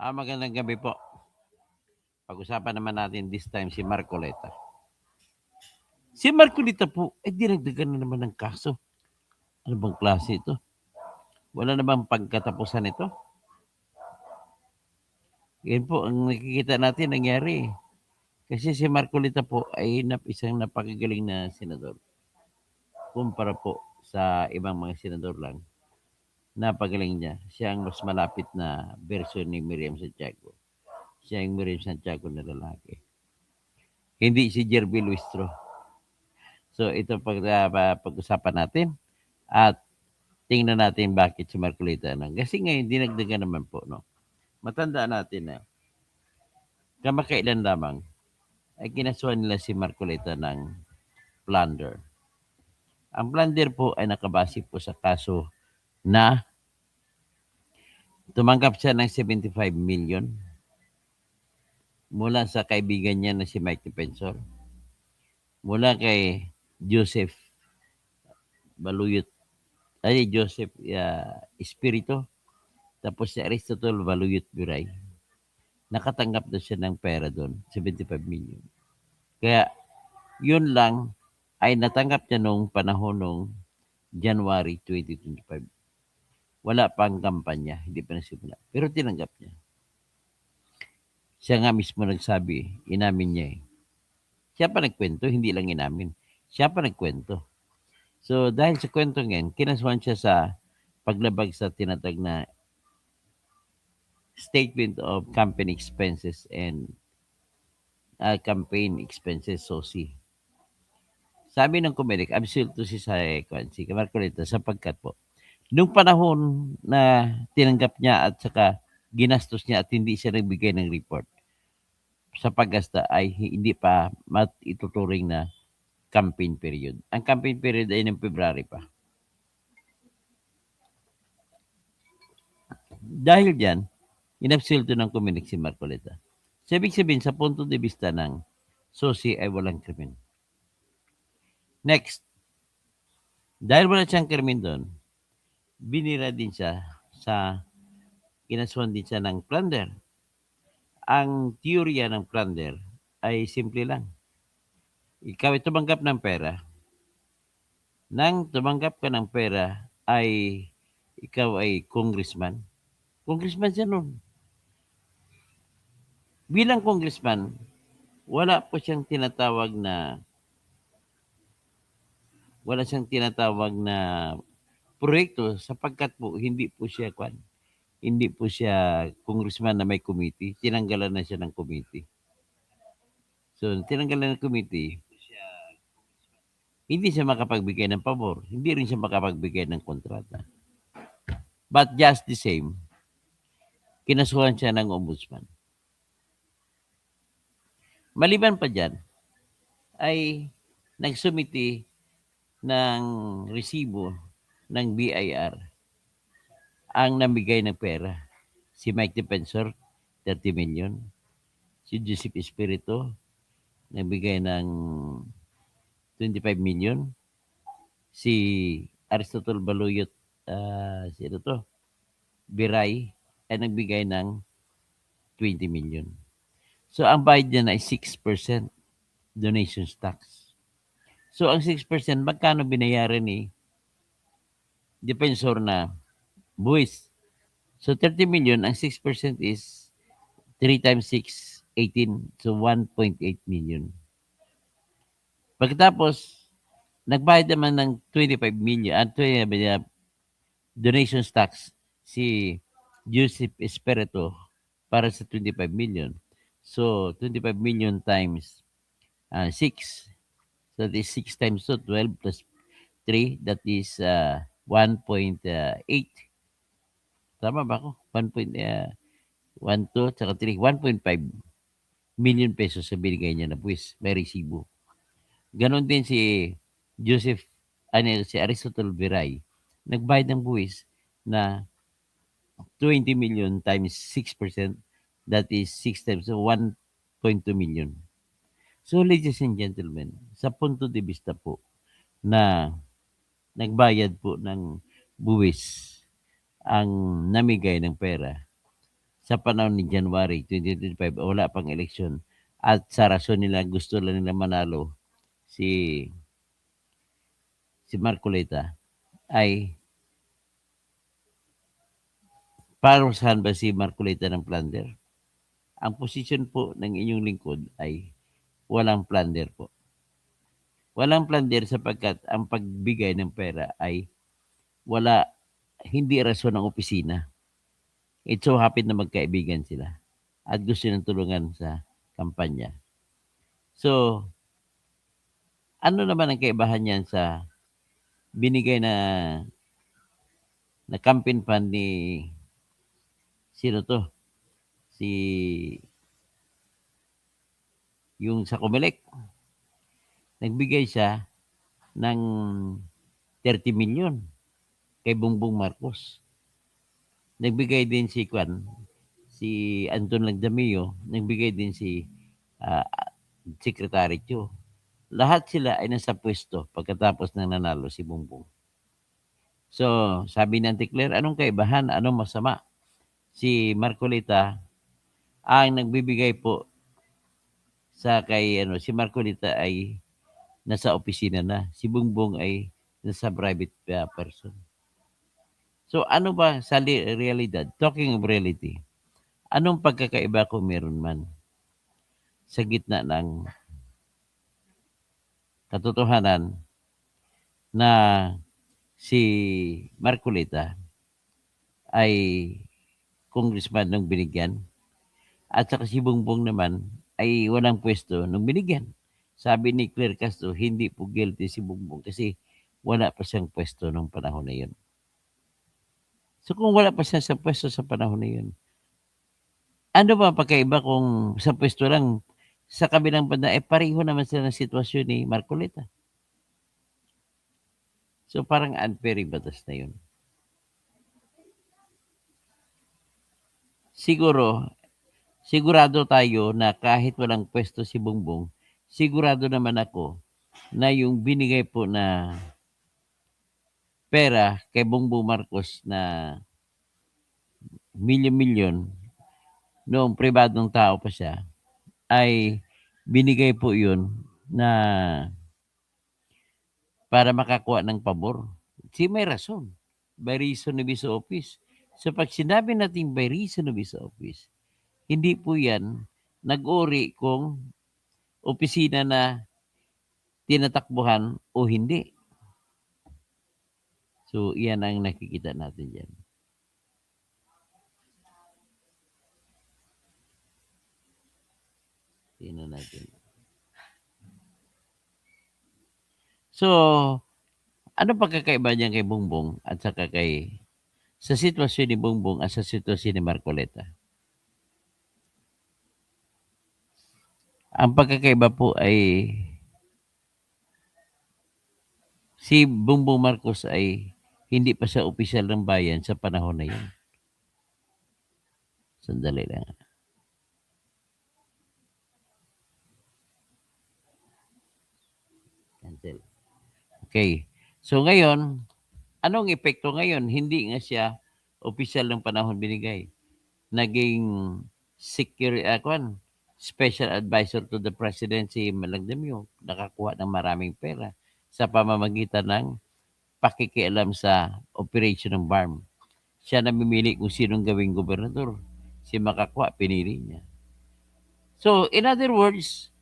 Magandang gabi po. Pag-usapan naman natin this time si Marcoleta. Si Marcoleta po, dinagdagan na naman ng kaso. Ano bang klase ito? Wala na bang pagkatapusan ito? Yan po ang nakikita natin nangyari. Kasi si Marcoleta po ay isang napakagaling na senador. Kumpara po sa ibang mga senador lang. Napagaling niya. Siya ang mas malapit na version ni Miriam Santiago. Siya ang Miriam Santiago na lalaki. Hindi si Jerby Luistro. So ito pag-usapan natin at tingnan natin bakit si Marcoleta nang. Kasi ngayon dinagdagan naman po, no. Matandaan natin na kamakailan lamang ay kinasuhan nila si Marcoleta ng plunder. Ang plunder po ay nakabase po sa kaso na tumanggap siya ng 75 million mula sa kaibigan niya na si Mike Defensor, mula kay Joseph Baluyot, Joseph Espirito, tapos si Aristotle Baluyot Biray. Nakatanggap na siya ng pera doon, 75 million. Kaya yun lang ay natanggap niya nung panahon nung January 2025. Wala pang kampanya, hindi pa nasimula. Pero tinanggap niya. Siya nga mismo nagsabi, inamin niya eh. Siya pa nagkwento, hindi lang inamin. Siya pa nagkwento. So dahil sa kwento ngayon, kinasuhan siya sa paglabag sa tinatag na Statement of Company Expenses and Campaign Expenses, SOCI. Sabi ng Comelec, absoluto si Marcoleta sapagkat po, nung panahon na tinanggap niya at saka ginastos niya at hindi siya nagbigay ng report sa paggasta ay hindi pa ituturing na campaign period. Ang campaign period ay ng February pa. Dahil diyan, inabsulto ng Comelec si Marcoleta. So, ibig sabihin, sa punto de vista ng SOCI ay walang krimen. Next, dahil wala siyang krimen doon, binira din siya kinasuhan din siya ng plunder. Ang teorya ng plunder ay simple lang. Ikaw ay tumanggap ng pera. Nang tumanggap ka ng pera ay ikaw ay congressman. Congressman siya noon. Bilang congressman, wala po siyang tinatawag na proyekto sapagkat po hindi po siya congressman na may committee. Tinanggalan na siya ng committee. So, tinanggalan ng committee, hindi siya makapagbigay ng pabor. Hindi rin siya makapagbigay ng kontrata. But just the same, kinasuhan siya ng ombudsman. Maliban pa dyan, ay nagsumiti ng resibo ng BIR ang namigay ng pera. Si Mike Defensor, 30 million. Si Joseph Espirito, nagbigay ng 25 million. Si Aristotle Baluyot, Biray, ay nagbigay ng 20 million. So, ang bayad niya na ay 6% donations tax. So, ang 6%, magkano binayaran ni Defensor na buwis? So, 30 million, ang 6% is 3 times 6, 18. So, 1.8 million. Pagkatapos, nagbayad naman ng 25 million at donations tax si Joseph Espirito para sa 25 million. So, 25 million times 6. So, that is 6 times 2, 12 plus 3. That is 1.8. Tama ba ako? 1.12 tsaka 3. 1.5 million pesos sa binigay niya na buwis. May resibo. Ganon din si si Aristotle Biray. Nagbayad ng buwis na 20 million times 6%. That is 6 times 1.2 million. So, ladies and gentlemen, sa punto de vista po na nagbayad po ng buwis ang namigay ng pera, sa panahon ni January 2025, wala pang eleksyon. At sa rason nila, gusto lang nila manalo si Marcoleta ay parusahan ba si Marcoleta ng plunder? Ang posisyon po ng inyong lingkod ay walang plunder po. Walang plunder sapagkat ang pagbigay ng pera ay hindi rason ng opisina. It so happen na magkaibigan sila at gusto ng tulungan sa kampanya. So, ano naman ang kaibahan niyan sa binigay na campaign fund ni sino to? Si yung sa Comelec. Nagbigay siya ng 30 million kay Bongbong Marcos. Nagbigay din si Anton Lagdamio, nagbigay din si uh, Secretary Chu. Lahat sila ay nasa pwesto pagkatapos ng nanalo si Bongbong. So, sabi ng Claire, anong kaibahan? Anong masama? Si Marcolita ang nagbibigay po si Marcolita ay nasa opisina na. Si Bongbong ay nasa private person. So, ano ba sa realidad? Talking of reality, anong pagkakaiba kung meron man sa gitna ng katotohanan na si Marcolita ay congressman nung binigyan at saka si Bongbong naman ay walang pwesto nung binigyan. Sabi ni Claire Castro, hindi po guilty si Bongbong kasi wala pa siyang pwesto nung panahon na yun. So kung wala pa siya sa pwesto sa panahon na yun, ano ba pagkaiba kung sa pwesto lang sa kabilang banda, pareho naman sila ng sitwasyon ni Marcolita. So parang unfair yung batas na yun. Sigurado tayo na kahit walang pwesto si Bongbong, sigurado naman ako na yung binigay po na pera kay Bongbong Marcos na milyon-milyon noong pribadong tao pa siya, ay binigay po yun na para makakuha ng pabor. May rason. By reason of his office. So pag sinabi natin by reason of his office, hindi po yan nag-uri kung opisina na tinatakbuhan o hindi. So, iyan ang nakikita natin dyan. Tingnan natin. So, ano pagkakaiba niyan kay Bongbong at saka sa sitwasyon ni Bongbong at sa sitwasyon ni Marcoleta? Ang pagkakaiba po ay si Bongbong Marcos ay hindi pa siya opisyal ng bayan sa panahon na yun. Sandali lang. Cancel. Okay. So ngayon, anong epekto ngayon? Hindi nga siya opisyal ng panahon binigay. Naging special advisor to the presidency Malagdamyo. Nakakuha ng maraming pera sa pamamagitan ng pakikialam sa operation ng BARM. Siya namimili kung sinong gawing gobernador. Si Makakwa, pinili niya. So, in other words,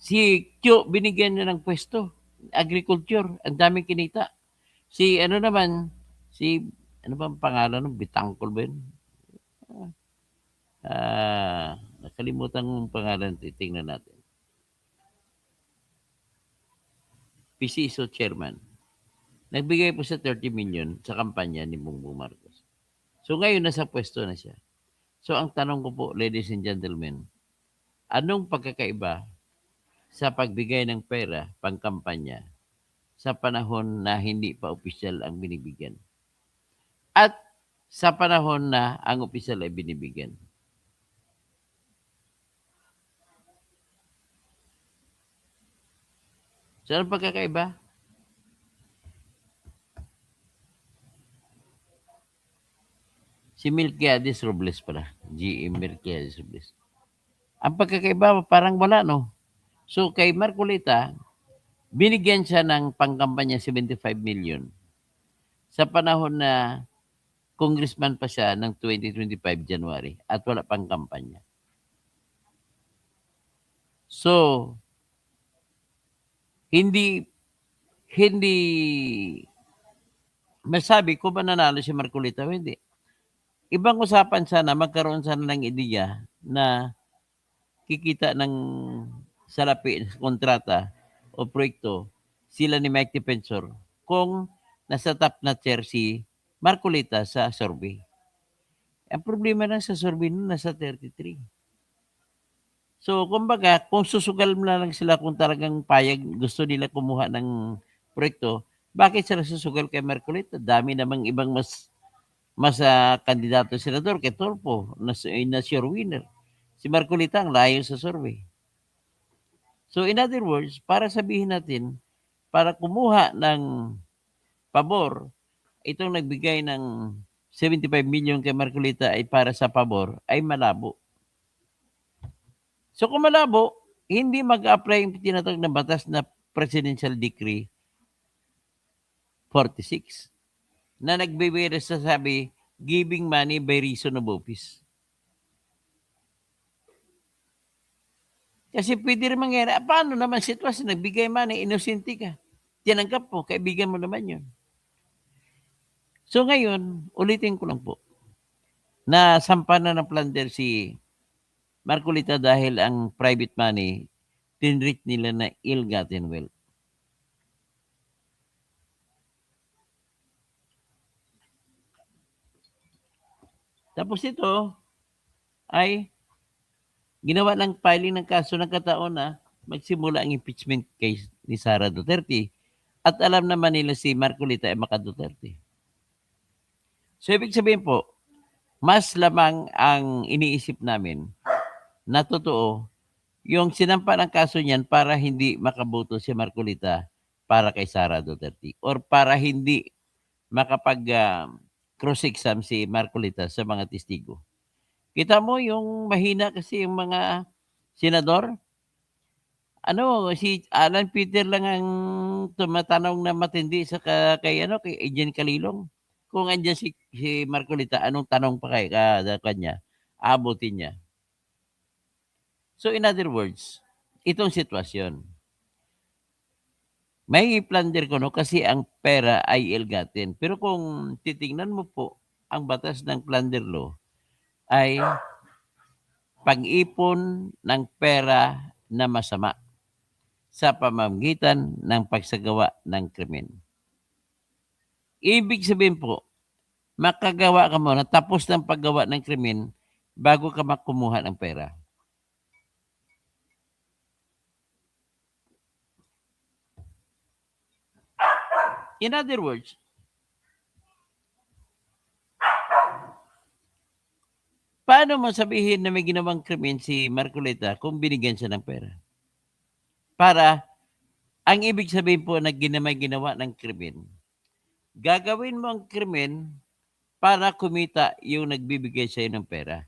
si Kyo, binigyan niya ng pwesto. Agriculture, ang daming kinita. Ano ba ang pangalan ng Bitangkol ba yun? Nakalimutan ng pangalan. Titingnan natin. PCSO chairman. Nagbigay po sa 30 million sa kampanya ni Bongbong Marcos. So ngayon nasa pwesto na siya. So ang tanong ko po, ladies and gentlemen, anong pagkakaiba sa pagbigay ng pera pangkampanya sa panahon na hindi pa opisyal ang binibigyan? At sa panahon na ang opisyal ay binibigyan? So anong pagkakaiba? Si Melquiades Robles pala. GM Melquiades Robles. Ang pagkakaiba, parang wala, no? So, kay Marcolita, binigyan siya ng pangkampanya 75 million sa panahon na congressman pa siya ng 2025 January at wala pang kampanya. So, hindi masabi ko ba nanalo si Marcolita o hindi. Ibang usapan sana, magkaroon sana ng ideya na kikita ng salapi, kontrata o proyekto sila ni Mike Defensor kung nasa top na chair si Marcolita sa survey. Ang problema na sa survey nun, nasa 33. So, kumbaga, kung susugal mo na lang sila kung talagang payag, gusto nila kumuha ng proyekto, bakit sila susugal kay Marcolita? Dami namang ibang kandidato senador kay Tulfo na sure winner. Si Marcolita ang layo sa survey. So, in other words, para sabihin natin, para kumuha ng pabor, itong nagbigay ng 75 million kay Marcolita ay para sa pabor, ay malabo. So kung malabo, hindi mag-apply yung tinatawag na batas na Presidential Decree 46 na nagbibigay sa sabi, giving money by reason of office. Kasi pwede rin mangyari, paano naman sitwasyon, nagbigay money, inosente ka. Tinanggap mo, kaibigan mo naman yun. So ngayon, ulitin ko lang po, na sampa na ng plunder si Marcolita dahil ang private money, tinreat nila na ill-gotten wealth. Tapos ito ay ginawa ng filing ng kaso ng kataon na magsimula ang impeachment case ni Sara Duterte. At alam naman nila si Marcolita ay maka Duterte. So ibig sabihin po, mas lamang ang iniisip namin na totoo yung sinampa ng kaso niyan para hindi makaboto si Marcolita para kay Sara Duterte or para hindi makapag cross-exam si Marcolita sa mga testigo. Kita mo yung mahina kasi yung mga senador. Si Alan Peter lang ang tumatanong na matindi sa kay Ejen Calilong. Kung andiyan si Marcolita, anong tanong pa kanya? Abutin niya. So in other words, itong sitwasyon. May plunder ko kasi ang pera ay ill-gotten. Pero kung titingnan mo po ang batas ng plunder law ay pag-ipon ng pera na masama sa pamamagitan ng pagsagawa ng krimen. Ibig sabihin po, makagawa ka muna tapos ng paggawa ng krimen bago ka makumuha ng pera. In other words, paano mo sabihin na may ginawang krimen si Marcolita kung binigyan siya ng pera? Para, ang ibig sabihin po na ginawa ng krimen, gagawin mo ang krimen para kumita yung nagbibigay sa'yo ng pera.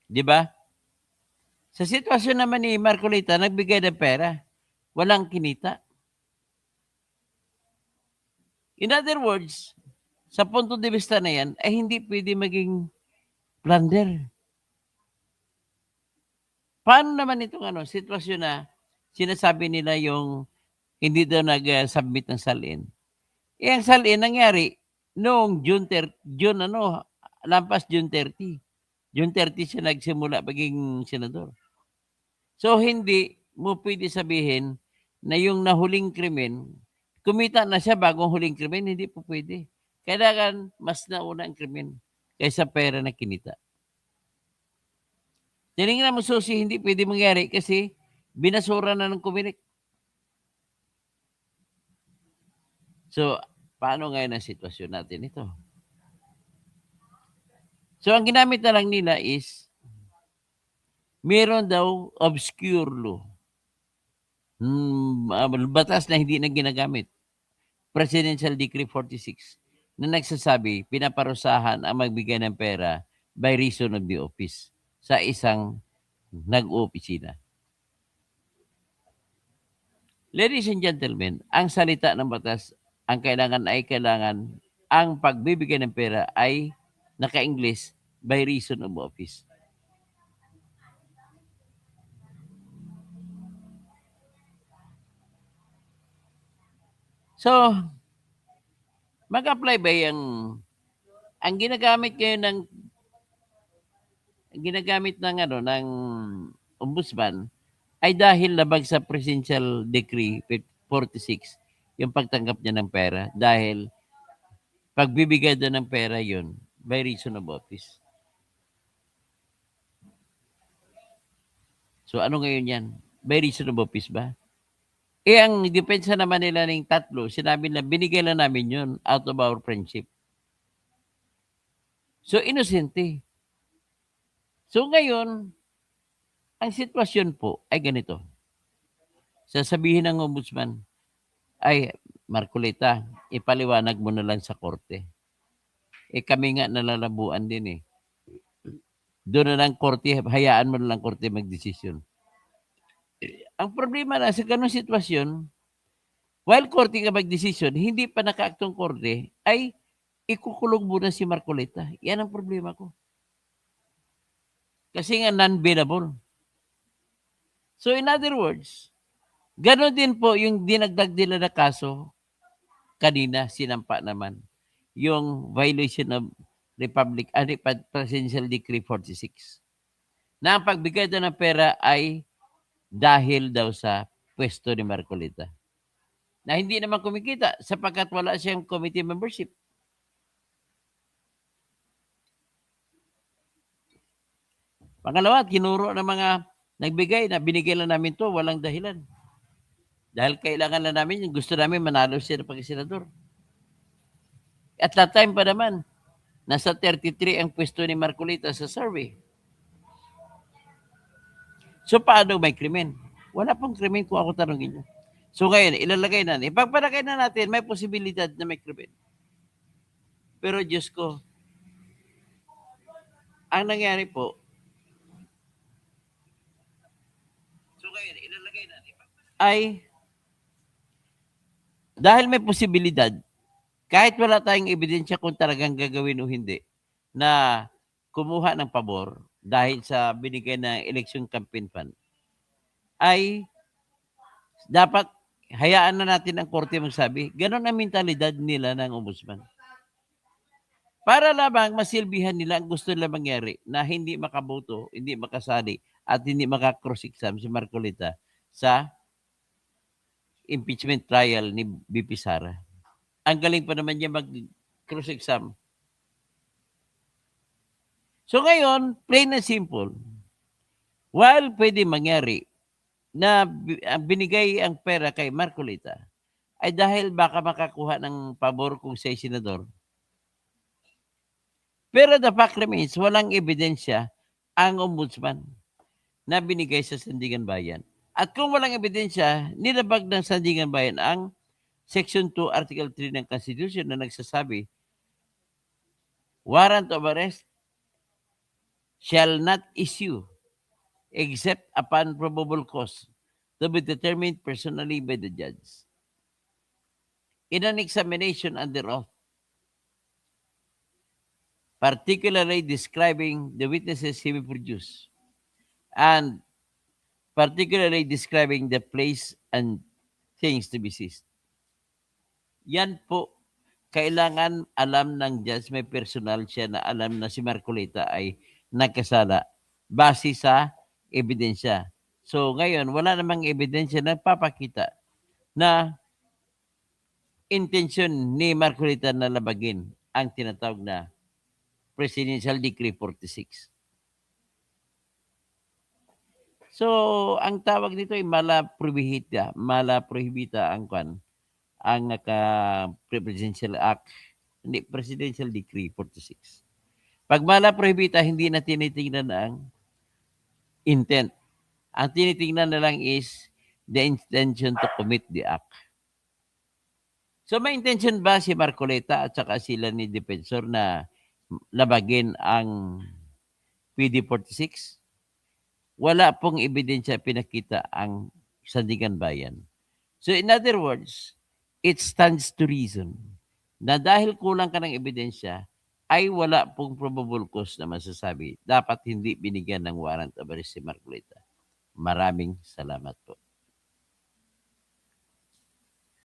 Di ba? Sa sitwasyon naman ni Marcolita, nagbigay ng pera, walang kinita. In other words, sa punto de vista na yan, ay hindi pwede maging plunder. Paano naman itong sitwasyon na sinasabi nila yung hindi daw nag-submit ng salin? Ang salin nangyari noong lampas June 30. June 30 siya nagsimula maging senador. So hindi mo pwede sabihin na yung nahuling krimen, kumita na siya bagong huling krimen, hindi po pwede. Kailangan mas nauna ang krimen kaysa pera na kinita. Tinignan mo susi, hindi pwede mangyari kasi binasura na ng Comelec. So, paano ngayon ang sitwasyon natin ito? So, ang ginamit na lang nila is meron daw obscure law. Batas na hindi na ginagamit. Presidential Decree 46. na nagsasabi pinaparusahan ang magbigay ng pera by reason of the office sa isang nag-oopisina. Ladies and gentlemen, ang salita ng batas, ang kailangan ang pagbibigay ng pera ay naka-English by reason of office. So, mag-apply ba ang ginagamit ngayon ng ombudsman ay dahil labag sa Presidential Decree 46 yung pagtanggap niya ng pera dahil pagbibigay doon ng pera yun by reason of office. So ano ngayon yan? By reason of office ba? Ang depensa naman nila ng tatlo, sinabi na binigay lang namin yun out of our friendship. So inosente. So ngayon, ang sitwasyon po ay ganito. Sasabihin ng ombudsman, ay Marcoleta, ipaliwanag mo na lang sa korte. Kami nga nalalabuan din eh. Doon na lang korte, hayaan mo na lang korte magdesisyon. Ang problema na sa ganung sitwasyon, while korte ka magdesisyon, hindi pa nakaaktong korte, ay ikukulong muna si Marcoleta. Yan ang problema ko. Kasi nga non-bailable. So in other words, gano'n din po yung dinagdag nila na kaso kanina, sinampa naman. Yung violation of Presidential Decree 46. Na ang pagbigay daw ng pera ay dahil daw sa pwesto ni Marcoleta. Na hindi naman kumikita sapagkat wala siyang committee membership. Pangalawa, kinuro ng mga nagbigay na binigay lang namin to, walang dahilan. Dahil kailangan lang namin, yung gusto namin manalo siya ng pagkasenador. At that time pa naman, nasa 33 ang pwesto ni Marcoleta sa survey. So paano may krimen? Wala pong krimen kung ako tanongin niyo. So ngayon, ilalagay na. Ipagpalagay na natin, may posibilidad na may krimen. Pero Diyos ko, ang nangyari po, so ngayon, ilalagay na. Ay, dahil may posibilidad, kahit wala tayong ebidensya kung talagang gagawin o hindi, na kumuha ng pabor dahil sa binigay na election campaign fund, ay dapat hayaan na natin ang korte magsabi. Ganon ang mentalidad nila ng ombudsman. Para lamang masilbihan nila ang gusto nila mangyari na hindi makaboto, hindi makasali, at hindi maka-cross-exam si Marcoleta sa impeachment trial ni BP Sara. Ang galing pa naman niya mag-cross-exam. So ngayon, plain and simple, while pwede mangyari na binigay ang pera kay Marcoleta, ay dahil baka makakuha ng pabor kung siya'y senador. Pero the fact remains, walang ebidensya ang ombudsman na binigay sa Sandigan Bayan. At kung walang ebidensya, nilabag ng Sandigan Bayan ang Section 2, Article 3 ng Constitution na nagsasabi, warrant of arrest shall not issue except upon probable cause to be determined personally by the judge. In an examination under oath, particularly describing the witnesses he will produce, and particularly describing the place and things to be seized. Yan po, kailangan alam ng judge, may personal siya na alam na si Marcoleta ay nagkasala base sa ebidensya. So ngayon, wala namang ebidensya na papakita na intensyon ni Marcoleta na labagin ang tinatawag na Presidential Decree 46. So, ang tawag dito ay mala prohibita ang Presidential Act, hindi, Presidential Decree 46. Pag mala prohibita, hindi na tinitingnan ang intent. Ang tinitingnan na lang is the intention to commit the act. So may intention ba si Marcoleta at saka sila ni Defensor na labagin ang PD46? Wala pong ebidensya pinakita ang Sandigan Bayan. So in other words, it stands to reason na dahil kulang ka ng ebidensya, ay wala pong probable cause na masasabi. Dapat hindi binigyan ng warrant of arrest si Marcoleta. Maraming salamat po.